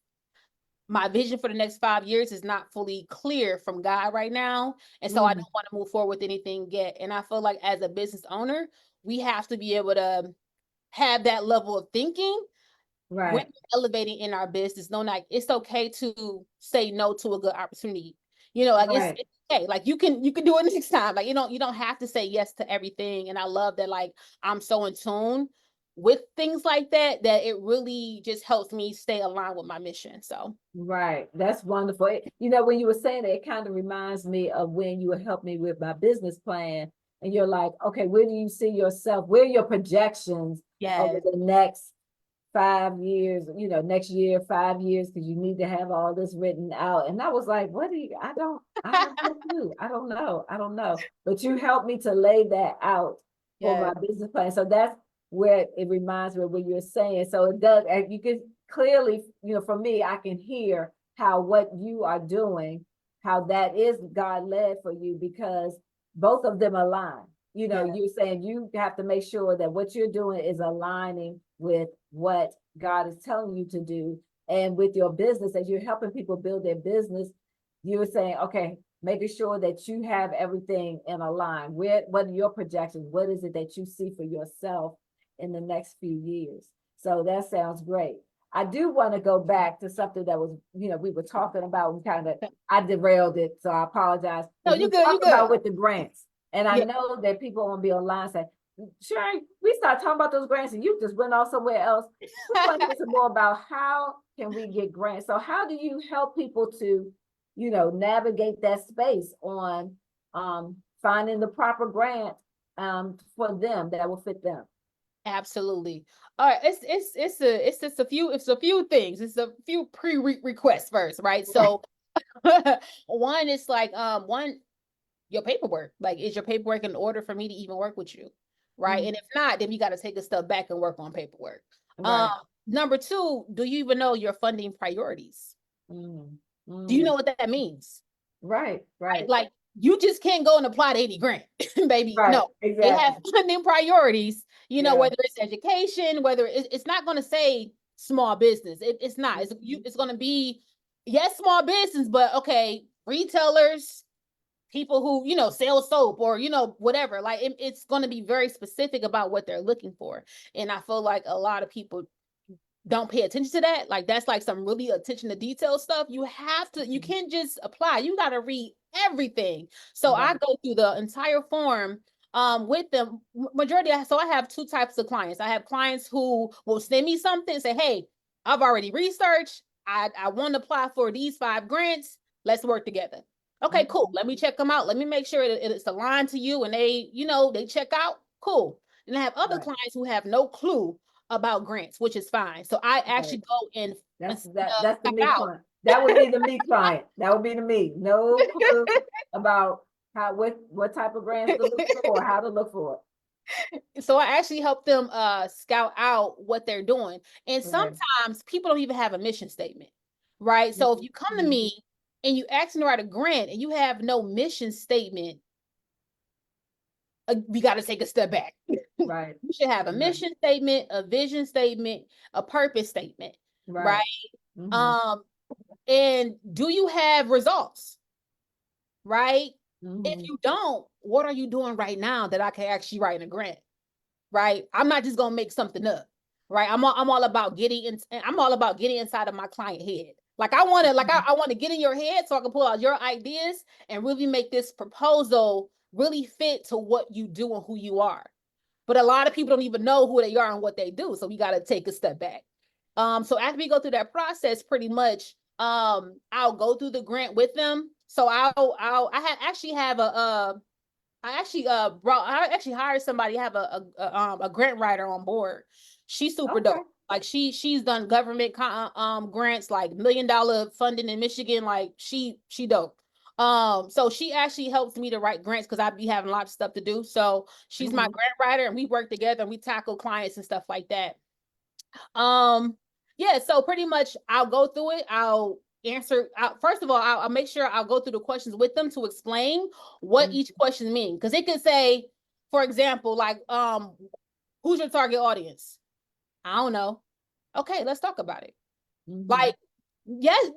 my vision for the next 5 years is not fully clear from God right now. And so I don't want to move forward with anything yet. And I feel like as a business owner, we have to be able to have that level of thinking when we're elevating in our business. No, like it's okay to say no to a good opportunity. It's okay. Like you can do it next time. Like you don't have to say yes to everything. And I love that, like, I'm so in tune with things like that it really just helps me stay aligned with my mission. So that's wonderful. When you were saying it kind of reminds me of when you would help me with my business plan, and you're like, okay, where do you see yourself? Where are your projections over the next 5 years, next year, 5 years, because you need to have all this written out. And I was like, I have no clue. I don't know. But you helped me to lay that out for my business plan. So that's where it reminds me of what you're saying. So it does, and you can clearly, for me, I can hear how what you are doing, how that is God led for you, because both of them align. you're saying you have to make sure that what you're doing is aligning with what God is telling you to do. And with your business, as you're helping people build their business, you're saying, okay, making sure that you have everything in a line. What are your projections? What is it that you see for yourself in the next few years? So that sounds great. I do want to go back to something that was, we were talking about, I derailed it, so I apologize. No, you good, you good. About with the grants. And I know that people want to be online saying, Sharon, we start talking about those grants and you just went off somewhere else. I want to get some more about how can we get grants. So how do you help people to, navigate that space on finding the proper grant for them that will fit them? Absolutely. All right, it's just a few things. It's a few pre-requests first, right? So one is like your paperwork. Like, is your paperwork in order for me to even work with you? Right. And if not, then you got to take a step back and work on paperwork. Right. Number two, do you even know your funding priorities? Do you know what that means? Right. Like, you just can't go and apply to any grant, baby. Right, no, exactly. They have funding priorities, whether it's education, whether it's not going to say small business. It's not. It's going to be, yes, small business, but okay, retailers, people who, sell soap or, whatever. Like, it's going to be very specific about what they're looking for. And I feel like a lot of people don't pay attention to that. Like, that's like some really attention to detail stuff. You can't just apply. You got to read everything. So I go through the entire form with them. So I have two types of clients. I have clients who will send me something and say, hey, I've already researched. I want to apply for these 5 grants. Let's work together. Okay, cool. Let me check them out. Let me make sure that it's aligned to you and they check out. Cool. And I have other clients who have no clue about grants, which is fine. So I actually go and that's the me client. That would be the me client. That would be the me. No clue about what type of grants to look for or how to look for it. So I actually help them scout out what they're doing. And sometimes people don't even have a mission statement, right? So if you come to me and you ask me to write a grant and you have no mission statement, we got to take a step back. Right. You should have a mission statement, a vision statement, a purpose statement, right? And do you have results, right? If you don't, what are you doing right now that I can actually write in a grant, right? I'm not just gonna make something up, right? I'm all about getting inside of my client head. Like, I want to get in your head so I can pull out your ideas and really make this proposal really fit to what you do and who you are. But a lot of people don't even know who they are and what they do. So we got to take a step back. So after we go through that process, pretty much, I'll go through the grant with them. So I actually hired somebody, have a grant writer on board. She's super dope. Like, she's done government grants, like $1 million funding in Michigan. Like, she dope. So she actually helps me to write grants because I be having lots of stuff to do. So she's my grant writer and we work together and we tackle clients and stuff like that. So pretty much I'll go through it. I'll answer. First of all, I'll make sure I'll go through the questions with them to explain what each question means. Because it could say, for example, like, who's your target audience? I don't know. Okay, let's talk about it. Like, yes,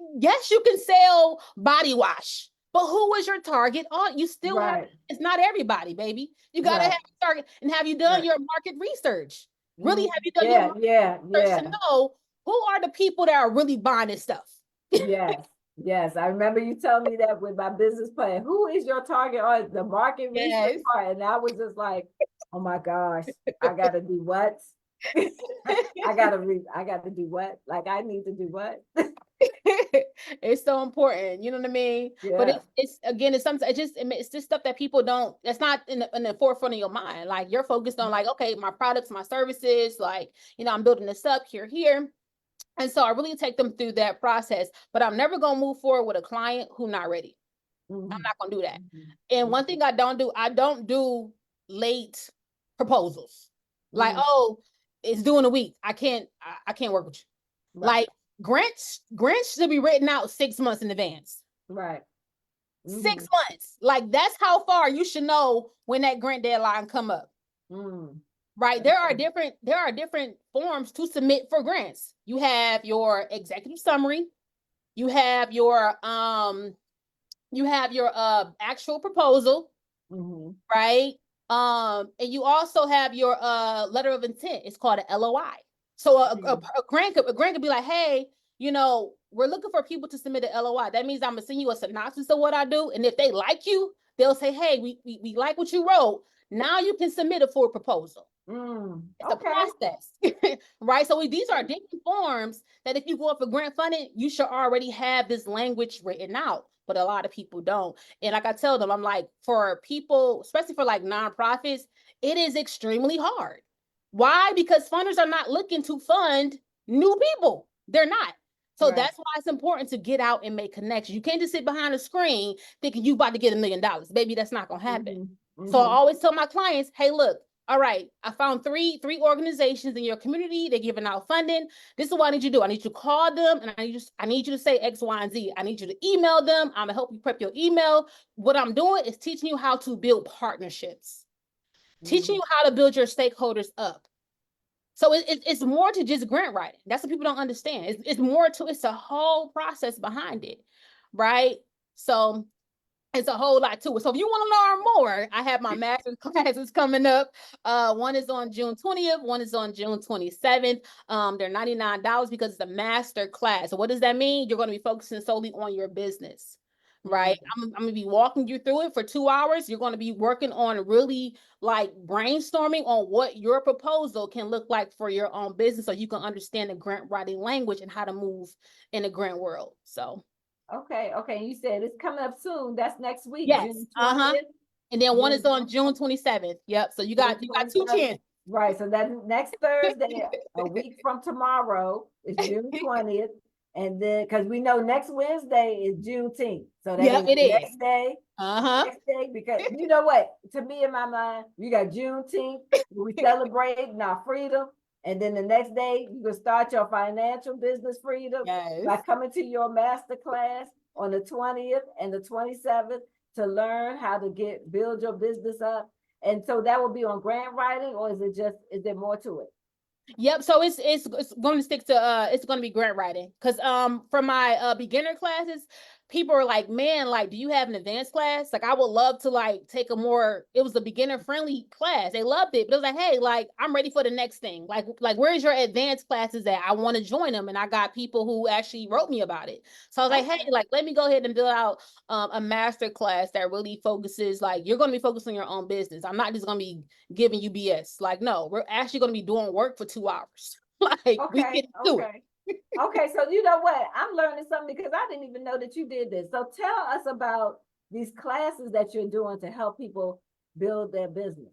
you can sell body wash, but who is your target audience? You still have, it's not everybody, baby. You got to have a target. And have you done your market research? Really, have you done your market research to know who are the people that are really buying this stuff? Yes. I remember you telling me that with my business plan. Who is your target audience? The market research part. And I was just like, oh my gosh, I got to do what? I got to do what? Like, I need to do what? It's so important, you know what I mean? But it's just stuff that people don't, that's not in the forefront of your mind. Like, you're focused on, like, okay, my products, my services, like, I'm building this up here. And so I really take them through that process, but I'm never going to move forward with a client who's not ready. I'm not going to do that. And one thing I don't do late proposals. Like, oh, it's due in a week. I can't work with you. Like, grants should be written out 6 months in advance. Right. 6 months. Like, that's how far you should know when that grant deadline come up. Right. There are different forms to submit for grants. You have your executive summary, you have your actual proposal, right? And you also have your letter of intent. It's called an LOI. So a grant could be like, hey, we're looking for people to submit an LOI. That means I'm gonna send you a synopsis of what I do. And if they like you, they'll say, hey, we like what you wrote. Now you can submit a full proposal. It's a process, right? So these are different forms that if you go up for grant funding, you should already have this language written out, but a lot of people don't. And like I tell them, I'm like, for people, especially for like nonprofits, it is extremely hard. Why? Because funders are not looking to fund new people. They're not. So that's why it's important to get out and make connections. You can't just sit behind a screen thinking you about to get $1 million. Baby, that's not gonna happen. So I always tell my clients, hey, look, all right, I found three organizations in your community. They're giving out funding. This is what I need you to do. I need you to call them, and I need you to say X, Y, and Z. I need you to email them. I'm gonna help you prep your email. What I'm doing is teaching you how to build partnerships, teaching you how to build your stakeholders up. So it's more to just grant writing. That's what people don't understand. It's more to, it's a whole process behind it, right? So it's a whole lot to it. So if you want to learn more, I have my master's classes coming up. One is on June 20th. One is on June 27th. They're $99 because it's a master class. So what does that mean? You're going to be focusing solely on your business, right? I'm going to be walking you through it for 2 hours. You're going to be working on really like brainstorming on what your proposal can look like for your own business so you can understand the grant writing language and how to move in the grant world. So. Okay. You said it's coming up soon. That's next week. Yes. June 20th. And then one is on June 27th. Yep. So you got 2 chances. Right. So that's next Thursday, a week from tomorrow, is June 20th. And then because we know next Wednesday is Juneteenth. So that is next day. Next day, because you know what? To me, in my mind, you got Juneteenth, we celebrate our freedom. And then the next day, you can start your financial business freedom by coming to your master class on the 20th and the 27th to learn how to build your business up. And so that will be on grant writing, or is there more to it? Yep. So it's going to stick to it's going to be grant writing, because for my beginner classes, people are like, man, like, do you have an advanced class? Like, I would love to like take it was a beginner friendly class. They loved it, but it was like, hey, like, I'm ready for the next thing. Like where's your advanced classes at? I want to join them. And I got people who actually wrote me about it. So I was like, hey, like, let me go ahead and build out a master class that really focuses, like, you're going to be focused on your own business. I'm not just going to be giving you BS. Like, no, we're actually going to be doing work for 2 hours. Like, we can do it. Okay, so you know what? I'm learning something because I didn't even know that you did this. So tell us about these classes that you're doing to help people build their business.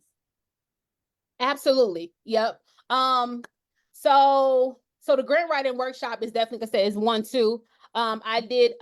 Absolutely. Yep. So the grant writing workshop is definitely, like I said, is 1, 2. I did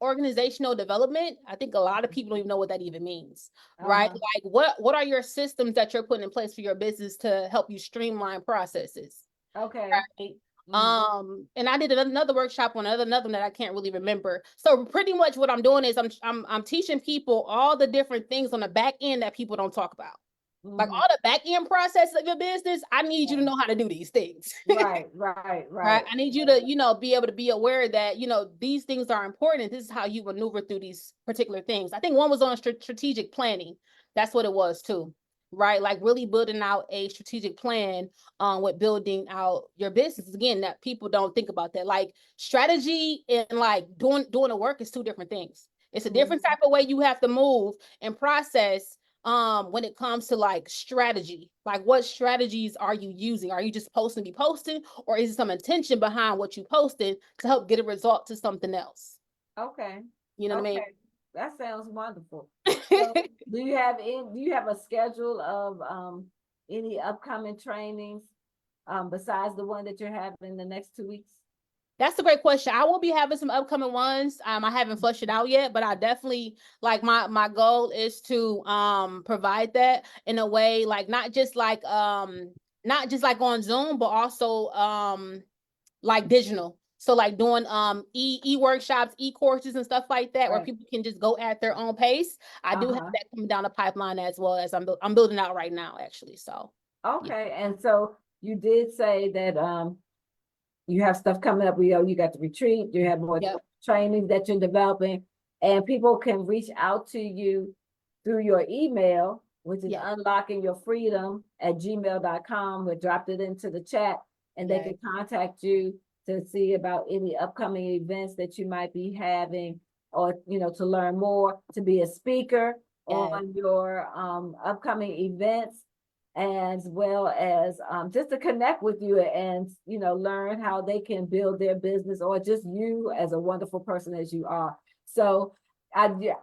organizational development. I think a lot of people don't even know what that even means, right? Like what are your systems that you're putting in place for your business to help you streamline processes? Okay. Right? And I did another workshop on another one that I can't really remember. So pretty much what I'm doing is I'm teaching people all the different things on the back end that people don't talk about. Like all the back end process of your business, I need you to know how to do these things. Right. I need you to, be able to be aware that, these things are important. This is how you maneuver through these particular things. I think one was on strategic planning. That's what it was too. Right? Like really building out a strategic plan with building out your business. Again, that people don't think about that. Like strategy and like doing the work is 2 different things. It's a different type of way you have to move and process when it comes to like strategy. Like what strategies are you using? Are you just posting to be posting, or is there some intention behind what you posted to help get a result to something else? Okay. You know what I mean? That sounds wonderful. So, do you have a schedule of any upcoming trainings besides the one that you're having in the next 2 weeks? That's a great question. I will be having some upcoming ones. I haven't fleshed it out yet, but I definitely like my goal is to provide that in a way, like not just like on Zoom, but also like digital. So like doing e-workshops, e-courses and stuff like that, where Right. people can just go at their own pace. I do have that coming down the pipeline, as well as I'm building out right now, actually. So Okay. And so you did say that you have stuff coming up. You got the retreat, you have more yeah. trainings that you're developing, and people can reach out to you through your email, which is Yeah. unlockingyourfreedom@gmail.com. We dropped it into the chat, and they Yeah. can contact you to see about any upcoming events that you might be having, or to learn more, to be a speaker Yeah. on your upcoming events, as well as just to connect with you and learn how they can build their business, or just you as a wonderful person as you are. So yeah,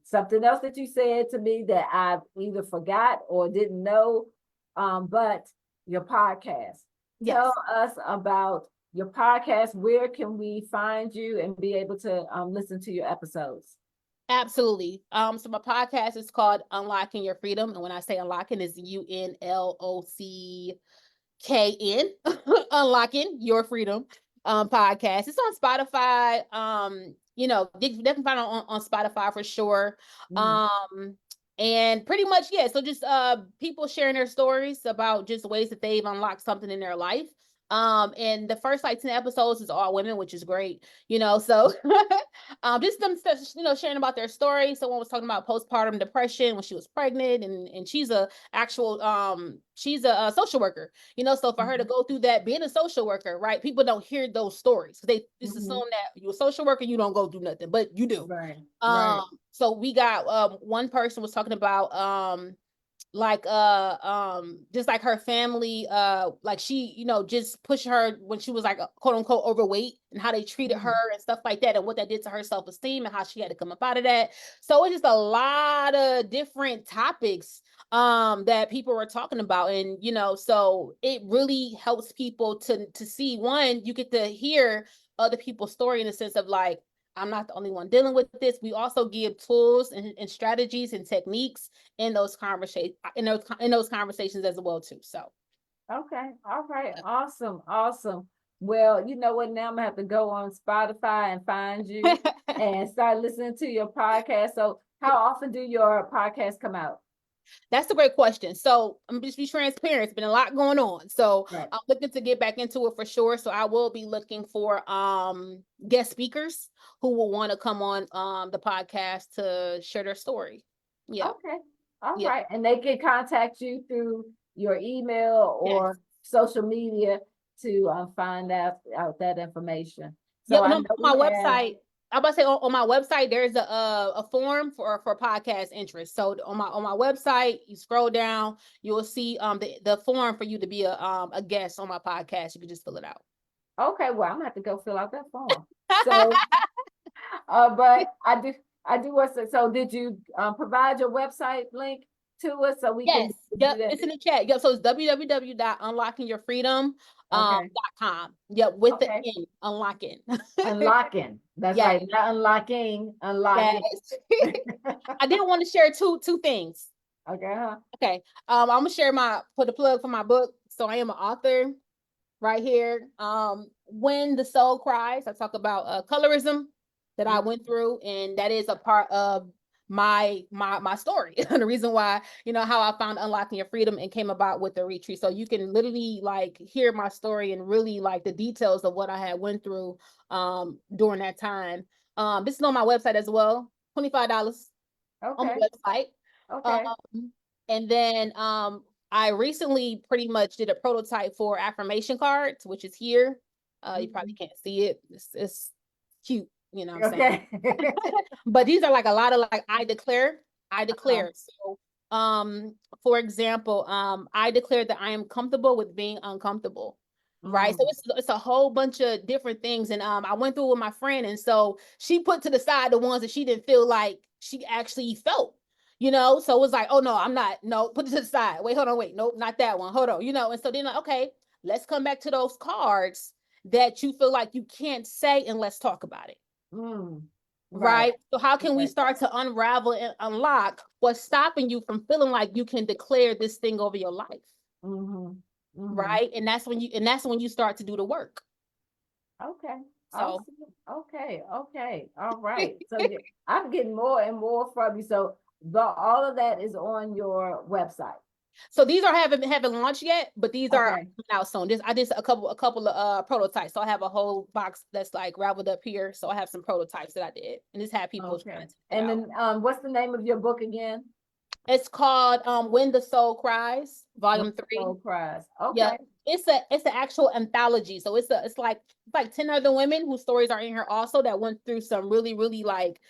something else that you said to me that I either forgot or didn't know, but your podcast. Yes. Tell us about your podcast. Where can we find you and be able to listen to your episodes? Absolutely. So my podcast is called Unlocking Your Freedom. And when I say unlocking, is UNLOCKN, Unlocking Your Freedom podcast. It's on Spotify. Definitely find it on Spotify for sure. And pretty much, yeah. So just people sharing their stories about just ways that they've unlocked something in their life. And the first like 10 episodes is all women, which is great, so just them sharing about their story. Someone was talking about postpartum depression when she was pregnant, and she's a social worker, so for her to go through that, being a social worker, right? People don't hear those stories. They just assume that you're a social worker, you don't go do nothing, but you do. Right. So we got one person was talking about just like her family, like she just pushed her when she was like quote unquote overweight, and how they treated her and stuff like that, and what that did to her self-esteem, and how she had to come up out of that. So it's just a lot of different topics that people were talking about, and so it really helps people to see, one, you get to hear other people's story, in the sense of like, I'm not the only one dealing with this. We also give tools and strategies and techniques in those conversations, in those conversations as well too. So Okay. All right. Awesome. Well, you know what? Now I'm gonna have to go on Spotify and find you and start listening to your podcast. So how often do your podcasts come out? that's a great question. So I'm just be transparent. It's been a lot going on. So Right. I'm looking to get back into it for sure. So I will be looking for guest speakers who will want to come on the podcast to share their story. Yeah. Okay. All Yeah. right. And they can contact you through your email Yes. or social media to find out that information. So Yep. I And know on my we have. website, I'm about to say on my website, there's a form for podcast interest. So on my website, you scroll down, you will see the form for you to be a guest on my podcast. You can just fill it out. Okay, well, I'm gonna have to go fill out that form. So, but I do want to. So, did you provide your website link to us so we can Yes. do Yep. that? It's in the chat. Yep. So it's www.unlockingyourfreedom Okay. .com. Yep. With the Okay. N, unlocking. Unlocking. That's Yes. right. Not unlocking. Unlocking. Yes. I didn't want to share two things. Okay. Huh? Okay. I'm gonna share put a plug for my book. So I am an author right here. When the Soul Cries, I talk about colorism that I went through, and that is a part of my story. And the reason why, how I found Unlocking Your Freedom and came about with the retreat. So you can literally like hear my story and really like the details of what I had went through during that time. This is on my website as well. $25 on Okay. the website. Okay. And then I recently pretty much did a prototype for affirmation cards, which is here. You probably can't see it. It's cute, you know what I'm saying? Okay. But these are like a lot of like I declare. So for example, I declare that I am comfortable with being uncomfortable. Right. So it's a whole bunch of different things. And I went through with my friend, and so she put to the side the ones that she didn't feel like she actually felt. So it was like, oh no, I'm not, no, put it to the side. Wait, hold on, wait, nope, not that one. Hold on, and so then like, okay, let's come back to those cards that you feel like you can't say, and let's talk about it. Right. So how can we start to unravel and unlock what's stopping you from feeling like you can declare this thing over your life? Right. And that's when you start to do the work. Okay. So Okay. All right. So yeah, I'm getting more and more from you. So all of that is on your website. so these are haven't launched yet, but these are Okay. out soon. I did a couple of prototypes. So I have a whole box that's like raveled up here. So I have some prototypes that I did, and just have people trying Okay. to check it And out. then what's the name of your book again? It's called When the Soul Cries, When Volume the 3. Soul Cries. Yeah, Okay. it's an actual anthology. So it's like 10 other women whose stories are in here also that went through some really like,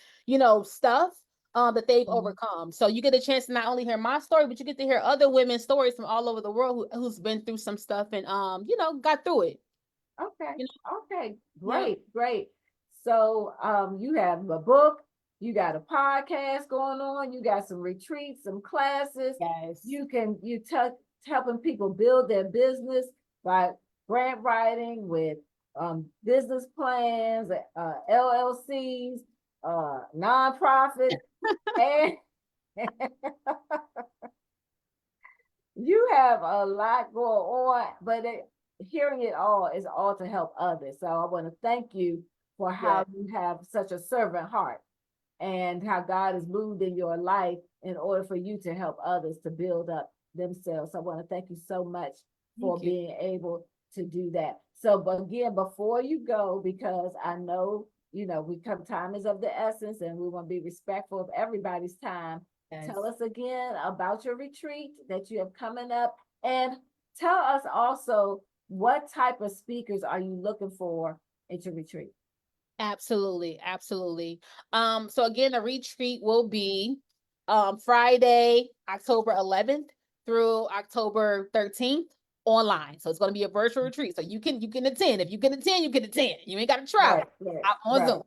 stuff that they've overcome. So you get a chance to not only hear my story, but you get to hear other women's stories from all over the world who's been through some stuff and got through it. Okay. You Okay. know? Great. So you have a book, you got a podcast going on, you got some retreats, some classes. Yes. You helping people build their business by grant writing with business plans, LLCs, nonprofit, and you have a lot going on, but hearing it all is all to help others. So I want to thank you for how you have such a servant heart and how God has moved in your life in order for you to help others to build up themselves. So I want to thank you so much for being able to do that. So, but again, before you go, because I know, time is of the essence and we want to be respectful of everybody's time. Yes. Tell us again about your retreat that you have coming up, and tell us also what type of speakers are you looking for at your retreat? Absolutely. So again, the retreat will be Friday, October 11th through October 13th online. So it's going to be a virtual retreat. So you can attend. If you can attend, you can attend. You ain't got to travel. I'm on Zoom.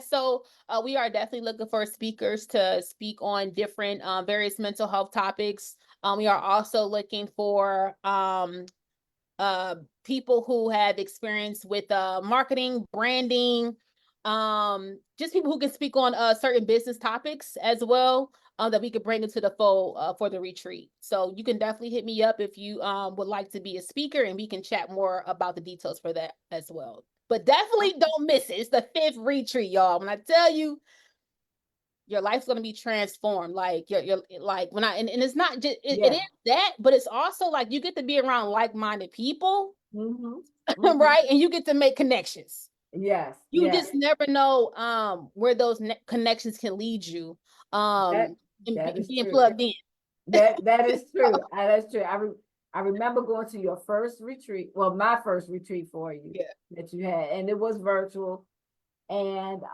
So we are definitely looking for speakers to speak on different various mental health topics. We are also looking for people who have experience with marketing, branding, just people who can speak on certain business topics as well, that we could bring into the fold for the retreat. So you can definitely hit me up if you would like to be a speaker, and we can chat more about the details for that as well. But definitely don't miss it. It's the 5th retreat, y'all. When I tell you, your life's going to be transformed. Like you're like when and it's not just it is that, but it's also like you get to be around like-minded people, right? And you get to make connections. You just never know where those connections can lead you. That And is being true. plugged in. That is true. That's true. I remember going to your first retreat. Well, my first retreat for you that you had, and it was virtual, and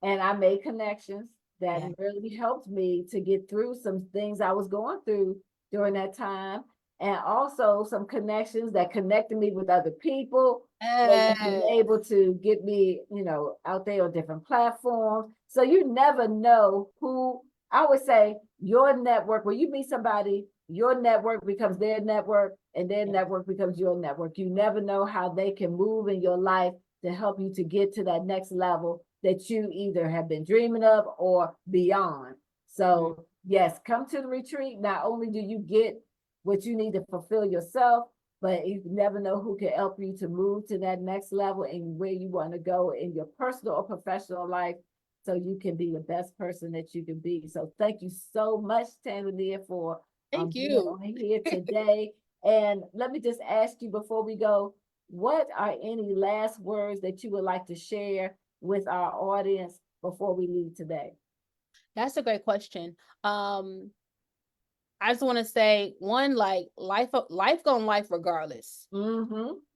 I made connections that really helped me to get through some things I was going through during that time, and also some connections that connected me with other people. That have been able to get me, out there on different platforms. So you never know who. I would say your network, when you meet somebody, your network becomes their network, and their network becomes your network. You never know how they can move in your life to help you to get to that next level that you either have been dreaming of or beyond. So yes, come to the retreat. Not only do you get what you need to fulfill yourself, but you never know who can help you to move to that next level and where you want to go in your personal or professional life, so you can be the best person that you can be. So thank you so much, Tanzania, for being on here today. And let me just ask you before we go, what are any last words that you would like to share with our audience before we leave today? That's a great question. I just want to say, one, like life gonna life regardless.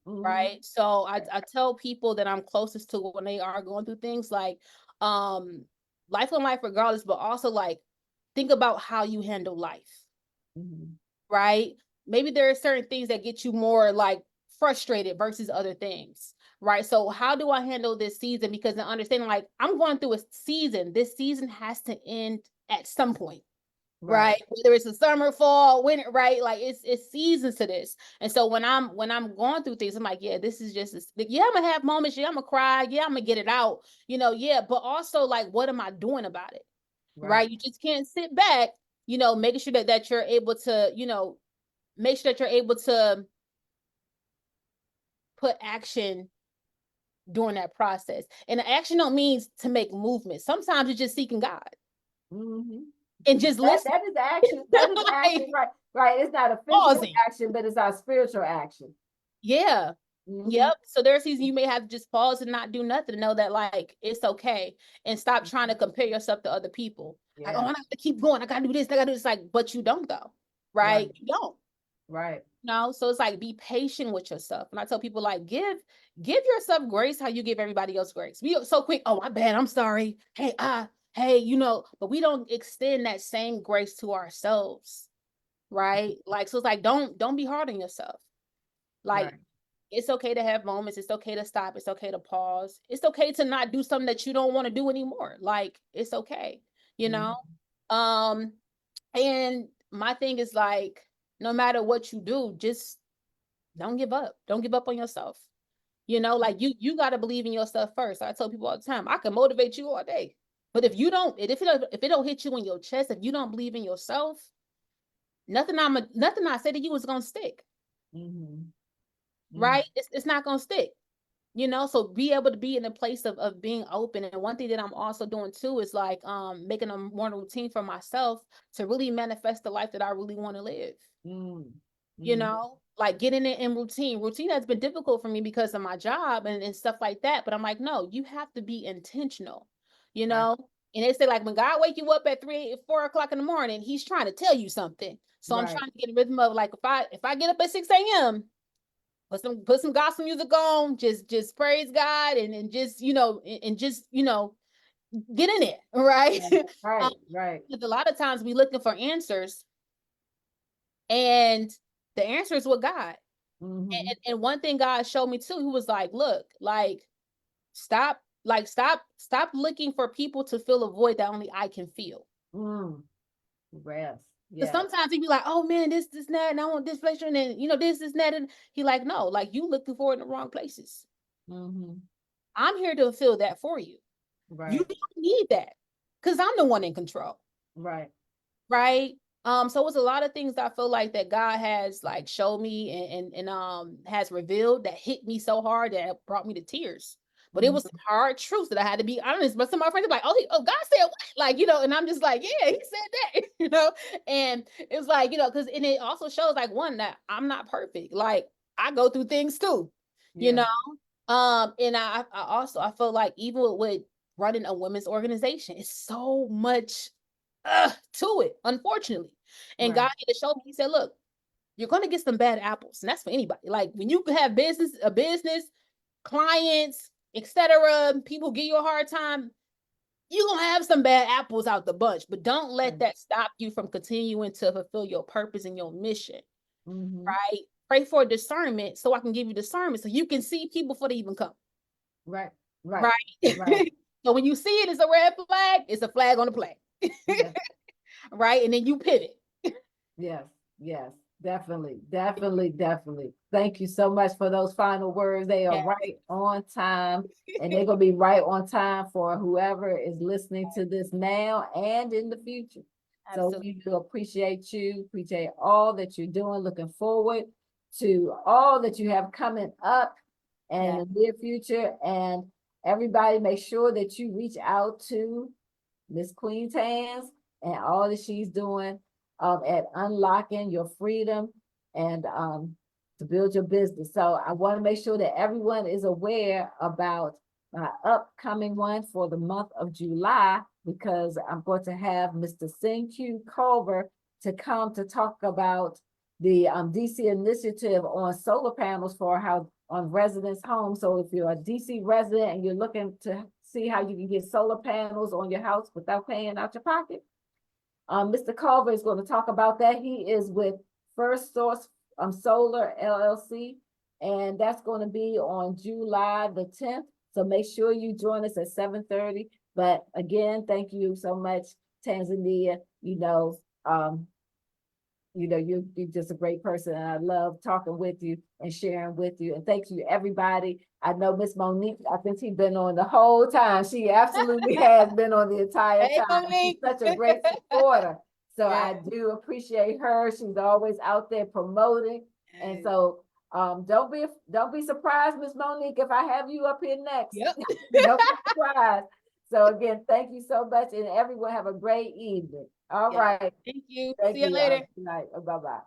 Right. So I tell people that I'm closest to when they are going through things like life gonna life regardless, but also like think about how you handle life. Right. Maybe there are certain things that get you more like frustrated versus other things. Right. So how do I handle this season? Because I understand, like, I'm going through a season. This season has to end at some point. Right. Whether it's the summer, fall, winter, right? Like it's seasons to this. And so when I'm going through things, I'm like, yeah, this is just I'm gonna have moments, I'm gonna cry, I'm gonna get it out, but also like, what am I doing about it? Right. You just can't sit back, making sure that you're able to, make sure that you're able to put action during that process. And the action don't mean to make movement. Sometimes it's just seeking God. And just listen. That is action. That is action, right? Right. It's not a physical action, but it's our spiritual action. Yeah. Yep. So there's seasons you may have to just pause and not do nothing to know that like it's okay, and stop trying to compare yourself to other people. Like, oh, I have to keep going. I gotta do this. I gotta do this. Like, but you don't though, right? You don't. Right. No. So it's like, be patient with yourself. And I tell people like, give yourself grace how you give everybody else grace. We are so quick. Oh, my bad. I'm sorry. Hey, but we don't extend that same grace to ourselves. Right. Like, so it's like, don't be hard on yourself. Like, it's okay to have moments. It's okay to stop. It's okay to pause. It's okay to not do something that you don't want to do anymore. Like, it's okay, you know? And my thing is like, no matter what you do, just don't give up. Don't give up on yourself. You know, like you got to believe in yourself first. I tell people all the time, I can motivate you all day, but if it don't hit you in your chest, if you don't believe in yourself, nothing I say to you is going to stick. Right? It's not going to stick, you know? So be able to be in a place of being open. And one thing that I'm also doing too is like, making a morning routine for myself to really manifest the life that I really want to live. You know, like getting it in routine. Routine has been difficult for me because of my job and stuff like that. But I'm like, no, you have to be intentional, you know? And they say like, when God wake you up at 4 o'clock in the morning, he's trying to tell you something. So I'm trying to get a rhythm of like, if I get up at 6 a.m., put some gospel music on, just praise God and just, you know, and just, you know, get in it. Right. Because a lot of times we looking for answers, and the answer is with God. And one thing God showed me too, he was like, look, like, stop looking for people to fill a void that only I can feel. Because sometimes he'd be like, oh man, this, and that, and I want this pleasure, and then, you know, this, and that. And he like, no, like, you looking for it in the wrong places. I'm here to fill that for you. You don't need that, because I'm the one in control. Right. So it's a lot of things that I feel like that God has like showed me and has revealed that hit me so hard that it brought me to tears. But it was some hard truths that I had to be honest. But some of my friends are like, oh, God said what? Like, you know, and I'm just like, yeah, he said that, you know. And it was like, you know, and it also shows like, one, that I'm not perfect. Like, I go through things too, you know. And I feel like even with running a women's organization, it's so much to it, unfortunately. And God had to show me, he said, look, you're going to get some bad apples. And that's for anybody. Like, when you have a business, clients, etc., people give you a hard time, you're going to have some bad apples out the bunch. But don't let that stop you from continuing to fulfill your purpose and your mission. Right? Pray for discernment so I can give you discernment so you can see people before they even come. Right. So when you see it as a red flag, it's a flag on the play. Right. And then you pivot. Yes. Definitely. Thank you so much for those final words. They are right on time, and they're going to be right on time for whoever is listening to this now and in the future. Absolutely. So we do appreciate all that you're doing. Looking forward to all that you have coming up in the near future. And everybody, make sure that you reach out to Miss Queen Taz and all that she's doing at unlocking your freedom and to build your business. So I want to make sure that everyone is aware about my upcoming one for the month of July, because I'm going to have Mr. Q Culver to come to talk about the DC initiative on solar panels on residents' homes. So if you're a DC resident and you're looking to see how you can get solar panels on your house without paying out your pocket, Mr. Culver is going to talk about that. He is with First Source Solar LLC, and that's going to be on July the 10th. So make sure you join us at 7:30. But again, thank you so much, Tanzania. You're just a great person, and I love talking with you and sharing with you. And thank you, everybody. I know Miss Monique, I think she's been on the whole time. She absolutely has been on the entire time. She's such a great supporter. So I do appreciate her. She's always out there promoting. And so Don't be surprised, Miss Monique, if I have you up here next. Yep. Don't be surprised. So again, thank you so much, and everyone have a great evening. All Yeah. right. Thank you. Thank See you you. later. Good night. Bye-bye.